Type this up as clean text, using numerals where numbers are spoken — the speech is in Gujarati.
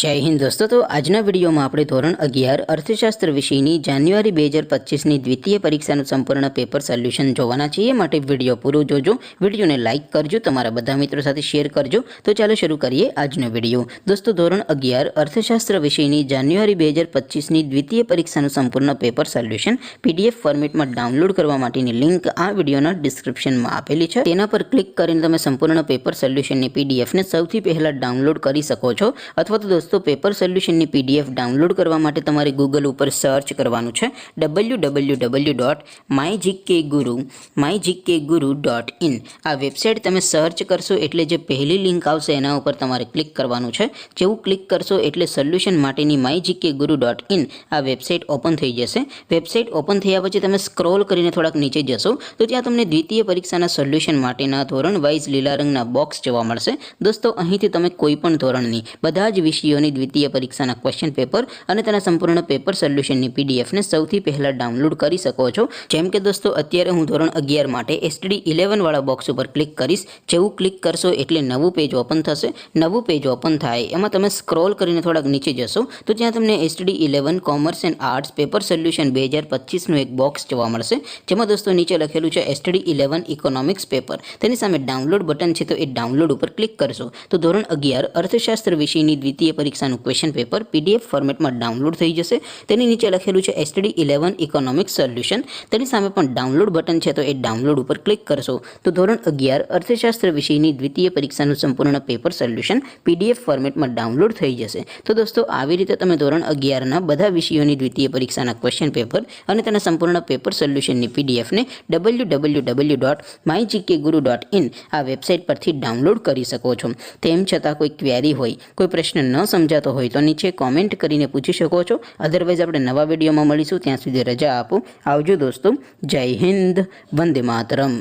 जय हिंद दोस्तों। तो आजना विडियो में આપણે ધોરણ 11 અર્થશાસ્ત્ર વિષયની જાન્યુઆરી 2025 ની દ્વિતીય પરીક્ષાનું સંપૂર્ણ પેપર સોલ્યુશન જોવાના છીએ। માટે વિડિયો પૂરો જોજો, વિડિયોને લાઈક કરજો, તમારા બધા મિત્રો સાથે શેર કરજો। તો ચાલો શરૂ કરીએ આજનો વિડિયો। દોસ્તો ધોરણ 11 અર્થશાસ્ત્ર વિષયની જાન્યુઆરી 2025 ની દ્વિતીય પરીક્ષાનું સંપૂર્ણ પેપર સોલ્યુશન પીડીએફ ફોર્મેટમાં ડાઉનલોડ કરવા માટેની લિંક આ વિડિયોના ડિસ્ક્રિપ્શનમાં આપેલી છે। તેના પર ક્લિક કરીને તમે સંપૂર્ણ પેપર સોલ્યુશનની પીડીએફને સૌથી પહેલા ડાઉનલોડ કરી શકો છો। અથવા તો તો પેપર સોલ્યુશનની પીડીએફ ડાઉનલોડ કરવા માટે તમારે ગૂગલ ઉપર સર્ચ કરવાનું છે www.mygkguru.in। આ વેબસાઇટ તમે સર્ચ કરશો એટલે જે પહેલી લિંક આવશે એના ઉપર તમારે ક્લિક કરવાનું છે। જેવું ક્લિક કરશો એટલે સોલ્યુશન માટેની mygkguru.in આ વેબસાઇટ ઓપન થઈ જશે। વેબસાઇટ ઓપન થયા પછી તમે સ્ક્રોલ કરીને થોડાક નીચે જશો તો ત્યાં તમને દ્વિતીય પરીક્ષાના સોલ્યુશન માટેના ધોરણ વાઇઝ લીલા રંગના બોક્સ જોવા મળશે। દોસ્તો અહીંથી તમે કોઈ પણ ધોરણની બધા જ વિષયોની દ્વિતીય પરીક્ષાના ક્વેશ્ચન પેપર અને તેના સંપૂર્ણ પેપર સોલ્યુશનની પીડીએફને સૌથી પહેલા ડાઉનલોડ કરી શકો છો। જેમ કે દોસ્તો અત્યારે હું ધોરણ 11 માટે એસટીડી 11 વાળા બોક્સ ઉપર ક્લિક કરીશ। જેવું ક્લિક કરશો એટલે નવું પેજ ઓપન થશે। નવું પેજ ઓપન થાય એમાં તમે સ્ક્રોલ કરીને થોડાક નીચે જશો તો ત્યાં તમને STD 11 commerce and arts paper solution 2025 નું એક બોક્સ જોવા મળશે। જેમાં દોસ્તો નીચે લખેલું છે એસટીડી 11 ઇકોનોમિક્સ પેપર। તેની સામે ડાઉનલોડ બટન છે તો એ ડાઉનલોડ ઉપર ક્લિક કરશો તો ધોરણ 11 અર્થશાસ્ત્ર વિષયની દ્વિતીય પરીક્ષાનું ક્વેશ્ચન પેપર પીડીએફ ફોર્મેટમાં ડાઉનલોડ થઈ જશે। તેની નીચે લખેલું છે એસટીડી 11 ઇકોનોમિક્સ સોલ્યુશન। તેની સામે પણ ડાઉનલોડ બટન છે તો એ ડાઉનલોડ ઉપર ક્લિક કરશો તો ધોરણ 11 અર્થશાસ્ત્ર વિષયની દ્વિતીય પરીક્ષાનું સંપૂર્ણ પેપર સોલ્યુશન પીડીએફ ફોર્મેટમાં ડાઉનલોડ થઈ જશે। તો દોસ્તો આવી રીતે તમે ધોરણ 11ના બધા વિષયોની દ્વિતીય પરીક્ષાના ક્વેશ્ચન પેપર અને તેના સંપૂર્ણ પેપર સોલ્યુશનની પીડીએફને www.mygkguru.in આ વેબસાઇટ પરથી ડાઉનલોડ કરી શકો છો। તેમ છતાં કોઈ ક્વેરી હોય, કોઈ પ્રશ્ન ન સમજાતો હોય તો નીચે કોમેન્ટ કરીને પૂછી શકો છો। અધરવાઇઝ આપણે નવા વિડીયોમાં મળીશું, ત્યાં સુધી રજા આપો। આવજો દોસ્તો। જય હિન્દ, વંદે માતરમ।